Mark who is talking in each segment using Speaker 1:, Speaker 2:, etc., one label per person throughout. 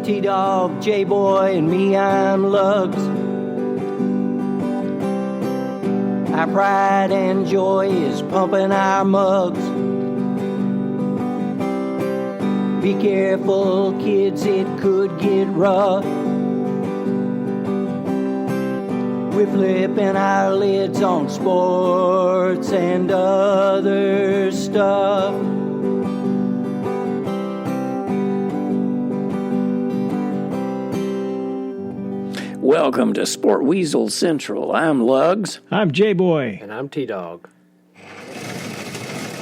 Speaker 1: T-Dog, J-Boy, and me, I'm Lugs. Our pride and joy is pumping our mugs. Be careful, kids, it could get rough. We're flipping our lids on sports and other stuff. Welcome to Sport Weasel Central. I'm Lugs.
Speaker 2: I'm J-Boy.
Speaker 3: And I'm T-Dog.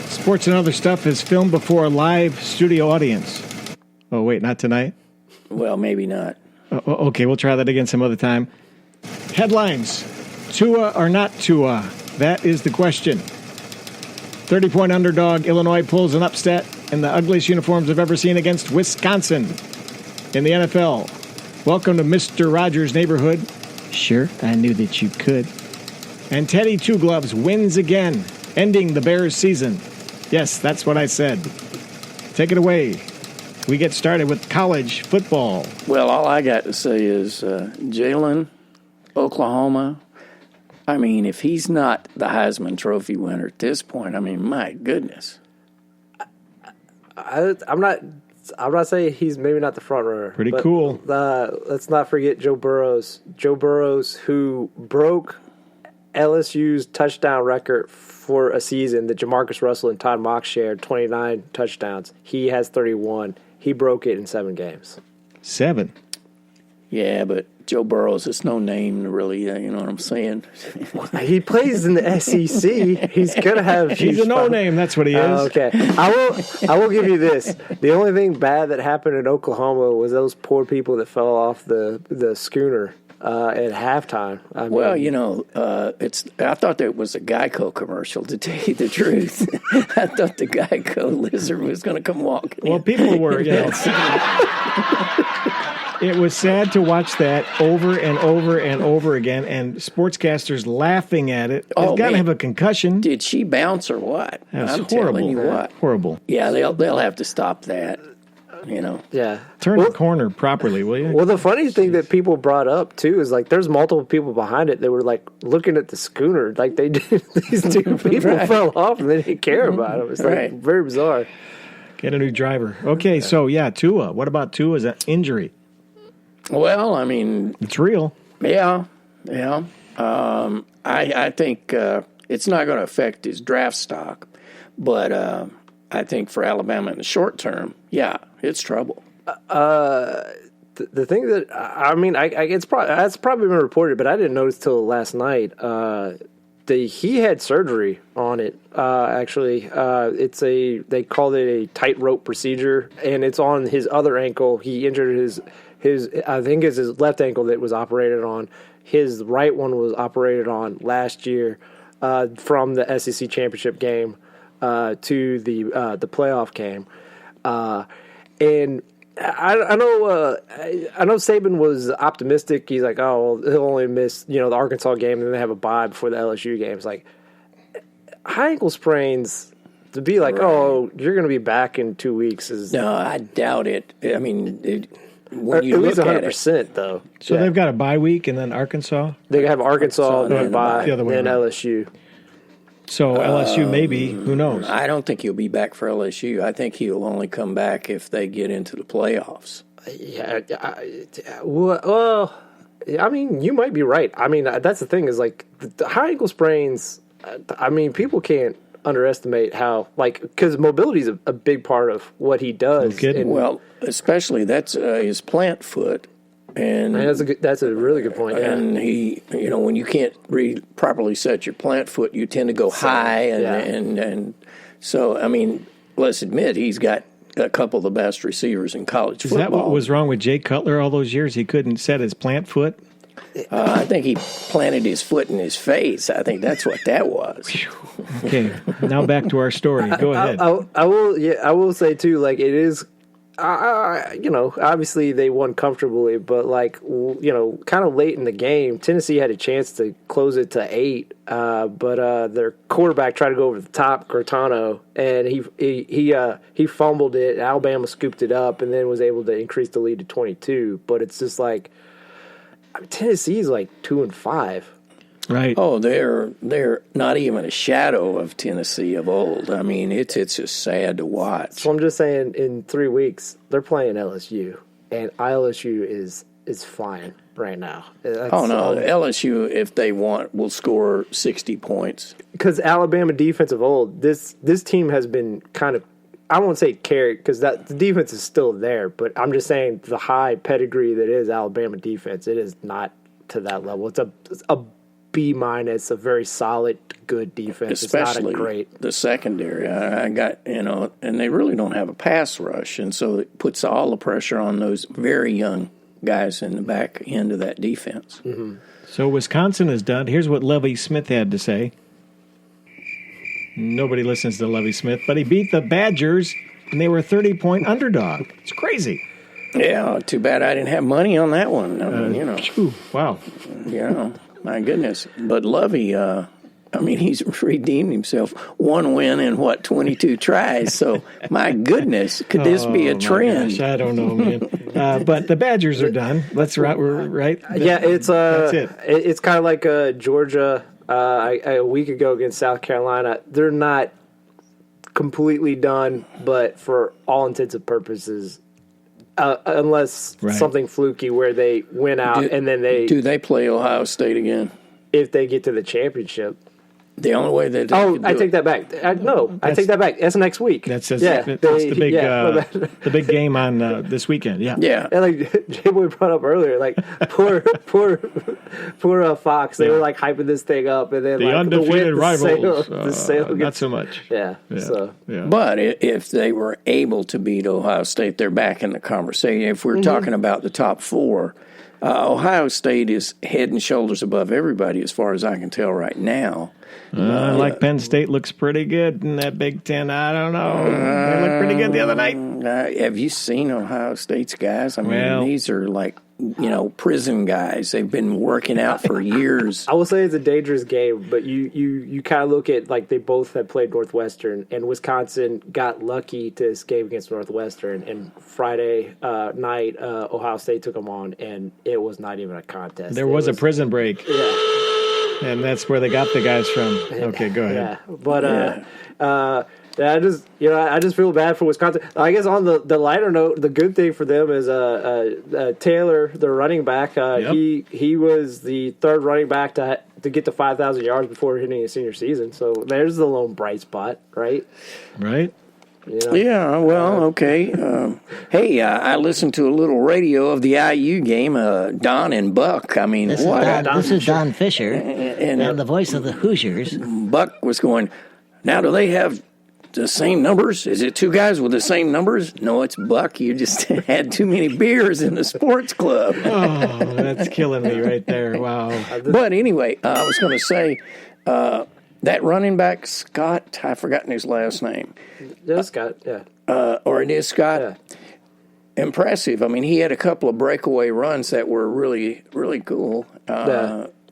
Speaker 2: Sports and Other Stuff is filmed before a live studio audience. Oh, wait, not tonight?
Speaker 1: Well, maybe not.
Speaker 2: Okay, we'll try that again some other time. Headlines. Tua or not Tua? That is the question. 30-point underdog, Illinois pulls an upset in the ugliest uniforms I've ever seen against Wisconsin in the NFL. Welcome to Mr. Rodgers' neighborhood. Sure, I knew that you could. And Teddy Two Gloves wins again, ending the Bears' season. Yes, that's what I said. Take it away. We get started with college football.
Speaker 1: Well, all I got to say is Jalen, Oklahoma. I mean, if he's not the Heisman Trophy winner at this point, I mean, my goodness.
Speaker 3: I'm not saying he's maybe not the front runner.
Speaker 2: Pretty cool.
Speaker 3: Let's not forget Joe Burrows. Joe Burrows, who broke LSU's touchdown record for a season that Jamarcus Russell and Todd Mock shared, 29 touchdowns. He has 31. He broke it in 7 games.
Speaker 2: 7?
Speaker 1: Yeah, but Joe Burrows is no name really, you know what I'm saying?
Speaker 3: He plays in the SEC. He's going to have...
Speaker 2: He's a no-name, that's what he is.
Speaker 3: Okay. I will give you this. The only thing bad that happened in Oklahoma was those poor people that fell off the schooner at halftime.
Speaker 1: Well, you know, I thought that was a Geico commercial, to tell you the truth. I thought the Geico lizard was going to come walking in.
Speaker 2: Well, people were, you know. It was sad to watch that over and over and over again, and sportscasters laughing at it. It's got to have a concussion.
Speaker 1: Did she bounce or what?
Speaker 2: That's
Speaker 1: I'm
Speaker 2: horrible.
Speaker 1: telling you what.
Speaker 2: Horrible.
Speaker 1: Yeah, they'll have to stop that. You know.
Speaker 3: Yeah.
Speaker 2: Turn the corner properly, will you?
Speaker 3: Well, the funny thing that people brought up too is like there's multiple people behind it that were like looking at the schooner, like they did. These 2 people fell off and they didn't care about them. It's like very bizarre.
Speaker 2: Get a new driver. Okay, so yeah, Tua. What about Tua's injury?
Speaker 1: Well, I mean,
Speaker 2: it's real.
Speaker 1: Yeah. I think it's not going to affect his draft stock, but I think for Alabama in the short term, yeah, it's trouble.
Speaker 3: The thing that I mean, that's probably been reported, but I didn't notice till last night. He had surgery on it. Actually, they called it a tightrope procedure, and it's on his other ankle. He injured his I think it's his left ankle that was operated on. His right one was operated on last year from the SEC championship game to the playoff game, and I know Saban was optimistic. He's like, oh, well, he'll only miss the Arkansas game, and then they have a bye before the LSU game. It's like high ankle sprains. To be like, oh, you're going to be back in 2 weeks is
Speaker 1: no, I doubt it. I mean. When you
Speaker 3: at least
Speaker 1: look
Speaker 3: 100%, though.
Speaker 2: So they've got a bye week and then Arkansas?
Speaker 3: They have Arkansas and then bye,
Speaker 2: the other way
Speaker 3: then
Speaker 2: around.
Speaker 3: LSU.
Speaker 2: So LSU maybe, who knows?
Speaker 1: I don't think he'll be back for LSU. I think he'll only come back if they get into the playoffs.
Speaker 3: Yeah, well, I mean, you might be right. I mean, that's the thing is like the high ankle sprains, I mean, people can't underestimate how, like, because mobility is a big part of what he does.
Speaker 2: No kidding.
Speaker 1: Well, especially that's his plant foot, and
Speaker 3: that's a really good point. Yeah.
Speaker 1: And he, when you can't properly set your plant foot, you tend to go high, and so I mean, let's admit he's got a couple of the best receivers in college football.
Speaker 2: Is that what was wrong with Jay Cutler all those years? He couldn't set his plant foot.
Speaker 1: I think he planted his foot in his face. I think that's what that was.
Speaker 2: Okay, now back to our story. Go ahead.
Speaker 3: I will say too. Like it is, Obviously they won comfortably, but kind of late in the game, Tennessee had a chance to close it to 8, but their quarterback tried to go over the top, Cortano, and he fumbled it. Alabama scooped it up and then was able to increase the lead to 22. But it's just Tennessee's 2-5.
Speaker 2: Right.
Speaker 1: Oh, they're not even a shadow of Tennessee of old. I mean, it's just sad to watch.
Speaker 3: So I'm just saying, in 3 weeks they're playing LSU, and LSU is flying right now.
Speaker 1: LSU, if they want, will score 60 points.
Speaker 3: Because Alabama defense of old, this team has been kind of, I won't say carried because the defense is still there, but I'm just saying the high pedigree that is Alabama defense, it is not to that level. It's a B-, a very solid, good defense.
Speaker 1: Especially
Speaker 3: it's not a great.
Speaker 1: The secondary. I got, and they really don't have a pass rush, and so it puts all the pressure on those very young guys in the back end of that defense.
Speaker 3: Mm-hmm.
Speaker 2: So Wisconsin is done. Here's what Lovie Smith had to say. Nobody listens to Lovie Smith, but he beat the Badgers, and they were a 30-point underdog. It's crazy.
Speaker 1: Yeah, too bad I didn't have money on that one.
Speaker 2: Wow.
Speaker 1: Yeah. My goodness. But Lovey, he's redeemed himself. 1 win in 22 tries. So, my goodness, could this be a trend?
Speaker 2: Gosh, I don't know, man. But the Badgers are done. We're right.
Speaker 3: Yeah,
Speaker 2: that's it.
Speaker 3: It's kind of like Georgia a week ago against South Carolina. They're not completely done, but for all intents and purposes, unless something fluky where they win out and then they...
Speaker 1: Do they play Ohio State again?
Speaker 3: If they get to the championship.
Speaker 1: The only way that
Speaker 3: I take that back. I take that back. That's next week.
Speaker 2: That's the big the big game on this weekend. Yeah.
Speaker 1: Yeah.
Speaker 3: And J-Boy brought up earlier, poor Fox. They were hyping this thing up, and then
Speaker 2: the undefeated rivals.
Speaker 3: Not
Speaker 2: so much.
Speaker 3: Yeah. So.
Speaker 2: Yeah.
Speaker 1: But if they were able to beat Ohio State, they're back in the conversation. If we're talking about the top 4, Ohio State is head and shoulders above everybody as far as I can tell right now.
Speaker 2: Penn State looks pretty good in that Big Ten. I don't know. They looked pretty good the other night.
Speaker 1: Have you seen Ohio State's guys? These are prison guys. They've been working out for years.
Speaker 3: I will say it's a dangerous game, but you kind of look at they both have played Northwestern, and Wisconsin got lucky to escape against Northwestern, and Friday night Ohio State took them on, and it was not even a contest.
Speaker 2: There was a prison break.
Speaker 3: Yeah.
Speaker 2: And that's where they got the guys from. Okay, go ahead.
Speaker 3: Yeah, but I just feel bad for Wisconsin. I guess on the lighter note, the good thing for them is Taylor, the running back. He was the third running back to get to 5,000 yards before hitting his senior season. So there's the lone bright spot, right?
Speaker 2: Right.
Speaker 1: Yeah, well, okay. Hey, I listened to a little radio of the IU game, Don and Buck.
Speaker 4: This is Don Fisher, and the voice of the Hoosiers.
Speaker 1: Buck was going, now do they have the same numbers? Is it 2 guys with the same numbers? No, it's Buck. You just had too many beers in the sports club.
Speaker 2: Oh, that's killing me right there. Wow.
Speaker 1: But anyway, I was going to say... that running back, Scott, I've forgotten his last name.
Speaker 3: Yeah, Scott, yeah.
Speaker 1: Or it is Scott.
Speaker 3: Yeah.
Speaker 1: Impressive. He had a couple of breakaway runs that were really, really cool.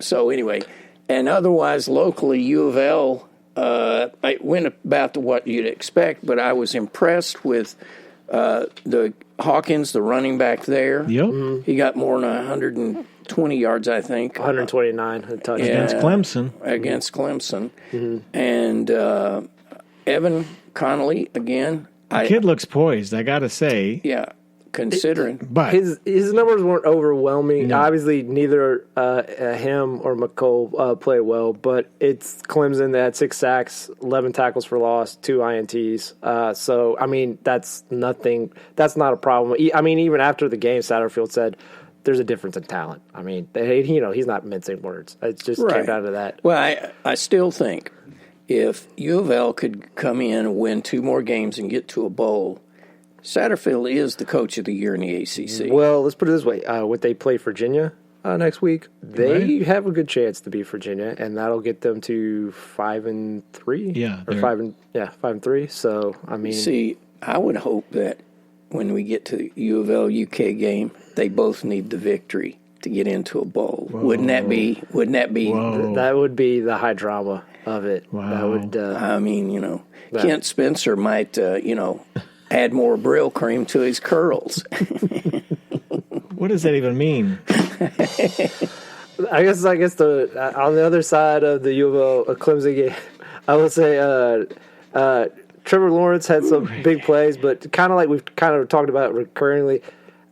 Speaker 1: So anyway, and otherwise, locally, U of L, I went about to what you'd expect, but I was impressed with the Hawkins, the running back there.
Speaker 2: Yep.
Speaker 1: Mm-hmm. He got more than 120 yards, I think.
Speaker 3: 129 touchdowns.
Speaker 2: Against Clemson.
Speaker 1: Mm-hmm. And Evan Connolly, again.
Speaker 2: The kid looks poised, I got to say.
Speaker 1: Yeah, considering.
Speaker 2: But
Speaker 3: his numbers weren't overwhelming. No. Obviously, neither him or McCole played well, but it's Clemson that had 6 sacks, 11 tackles for loss, 2 INTs. So, that's nothing. That's not a problem. Even after the game, Satterfield said, there's a difference in talent. He's not mincing words. It just came down to that.
Speaker 1: Well, I still think if U of L could come in and win 2 more games and get to a bowl, Satterfield is the coach of the year in the ACC.
Speaker 3: Well, let's put it this way. Would they play Virginia next week? They have a good chance to beat Virginia, and that'll get them to 5-3.
Speaker 2: Yeah.
Speaker 3: Or 5-3. So,
Speaker 1: See, I would hope that when we get to the U of L UK game, they both need the victory to get into a bowl.
Speaker 2: Whoa.
Speaker 1: Wouldn't that be?
Speaker 2: Whoa.
Speaker 3: That would be the high drama of it.
Speaker 2: Wow.
Speaker 3: That would.
Speaker 1: I mean, Kent Spencer might, add more Brill cream to his curls.
Speaker 2: What does that even mean?
Speaker 3: I guess the on the other side of the U of L Clemson game, I would say Trevor Lawrence had some big plays, but kind of like we've kind of talked about recurringly,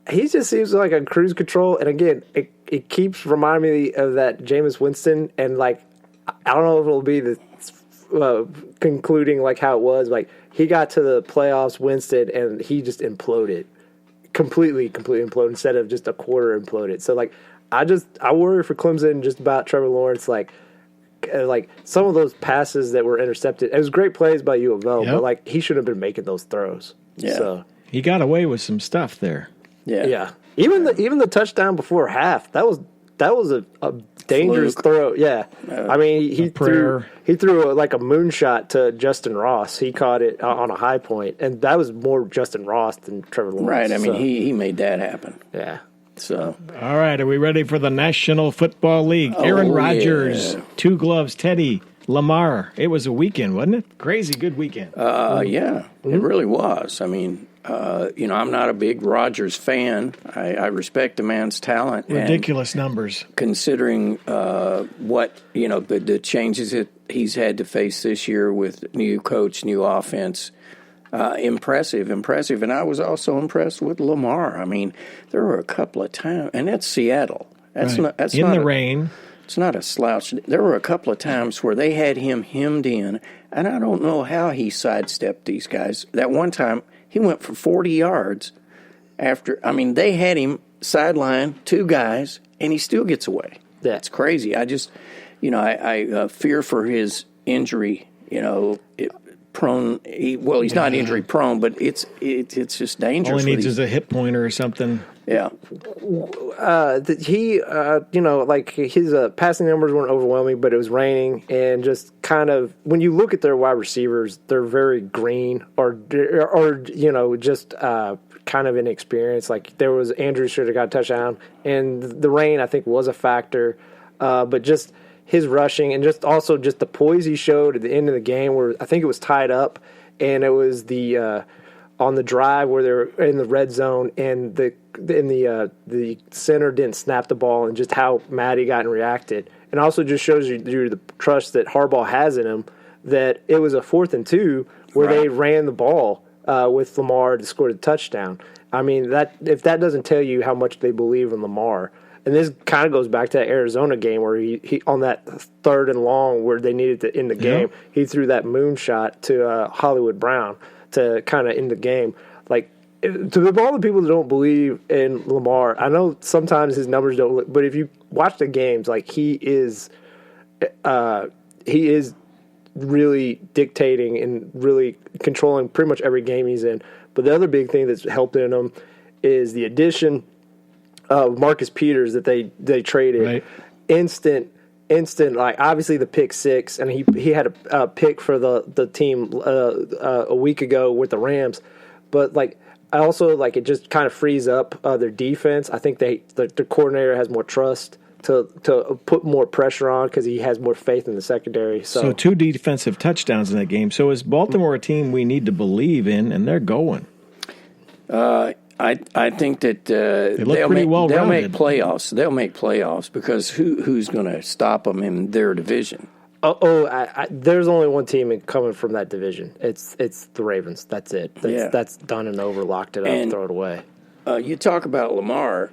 Speaker 3: he just seems like a cruise control. And again, it keeps reminding me of that Jameis Winston, and like I don't know if it'll be the concluding like how it was. Like he got to the playoffs, Winston, and he just imploded, completely imploded instead of just a quarter imploded. So like I worry for Clemson just about Trevor Lawrence, like some of those passes that were intercepted. It was great plays by U of L, but like he shouldn't have been making those throws.
Speaker 1: Yeah,
Speaker 3: so
Speaker 2: he got away with some stuff there.
Speaker 3: Yeah. Even the touchdown before half, that was a dangerous throw. Yeah, I mean he threw like a moonshot to Justin Ross. He caught it on a high point, and that was more Justin Ross than Trevor Lawrence.
Speaker 1: Right. I mean he made that happen.
Speaker 3: Yeah.
Speaker 1: So
Speaker 2: all right, are we ready for the National Football League? Aaron Rodgers, 2 gloves, Teddy, Lamar. It was a weekend, wasn't it? Crazy good weekend.
Speaker 1: Yeah, it really was. I mean, I'm not a big Rodgers fan. I respect the man's talent.
Speaker 2: Ridiculous numbers.
Speaker 1: Considering what, the changes that he's had to face this year with new coach, new offense, impressive. And I was also impressed with Lamar. I mean, there were a couple of times, and that's Seattle. That's
Speaker 2: right.
Speaker 1: not
Speaker 2: in the rain.
Speaker 1: It's not a slouch. There were a couple of times where they had him hemmed in, and I don't know how he sidestepped these guys. That one time, he went for 40 yards they had him sideline 2 guys, and he still gets away. That's crazy. I just, I fear for his injury, prone. He's not injury prone, but it's just dangerous.
Speaker 2: All he needs is a hip pointer or something.
Speaker 1: Yeah.
Speaker 3: He, like his passing numbers weren't overwhelming, but it was raining, and just kind of when you look at their wide receivers, they're very green or just kind of inexperienced. Like there was Andrews should have got a touchdown, and the rain I think was a factor, but just his rushing and just the poise he showed at the end of the game where I think it was tied up, and it was the on the drive where they're in the red zone and the center didn't snap the ball, and just how mad he got and reacted. And also just shows you the trust that Harbaugh has in him, that it was a 4th and 2 where they ran the ball with Lamar to score the touchdown. I mean, if that doesn't tell you how much they believe in Lamar. And this kind of goes back to that Arizona game where he on that 3rd and long where they needed to end the game, he threw that moonshot to Hollywood Brown to kind of end the game. Like, to all the people that don't believe in Lamar, I know sometimes his numbers don't look, but if you watch the games, like he is really dictating and really controlling pretty much every game he's in. But the other big thing that's helped in him is the addition of Marcus Peters that they traded.
Speaker 2: Right.
Speaker 3: Instant, like obviously the pick 6, and he had a pick for the team a week ago with the Rams, but like also like it just kind of frees up their defense. I think the coordinator has more trust to put more pressure on because he has more faith in the secondary. So
Speaker 2: 2 defensive touchdowns in that game. So is Baltimore a team we need to believe in, and they're going?
Speaker 1: I think that they'll make playoffs. They'll make playoffs because who's going to stop them in their division?
Speaker 3: There's only one team coming from that division. It's the Ravens. That's it. That's done and over. Locked it up. Throw it away.
Speaker 1: You talk about Lamar.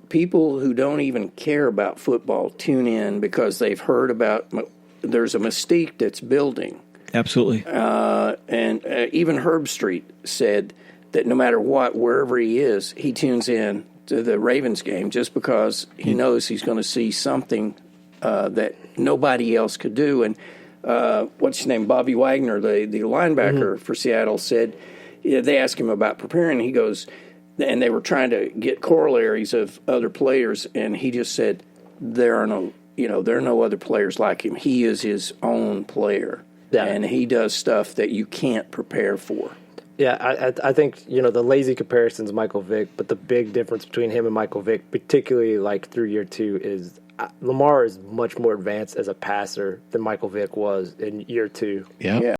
Speaker 1: People who don't even care about football tune in because they've heard about. There's a mystique that's building.
Speaker 2: Absolutely.
Speaker 1: And even Herb Street said that no matter what, wherever he is, he tunes in to the Ravens game just because he knows he's going to see something that nobody else could do. And what's his name? Bobby Wagner, the linebacker for Seattle, said they asked him about preparing. He goes, and they were trying to get corollaries of other players, and he just said there are no other players like him. He is his own player, and he does stuff that you can't prepare for.
Speaker 3: Yeah, I think, the lazy comparison's Michael Vick, but the big difference between him and Michael Vick, particularly like through year 2, is Lamar is much more advanced as a passer than Michael Vick was in year 2.
Speaker 2: Yeah.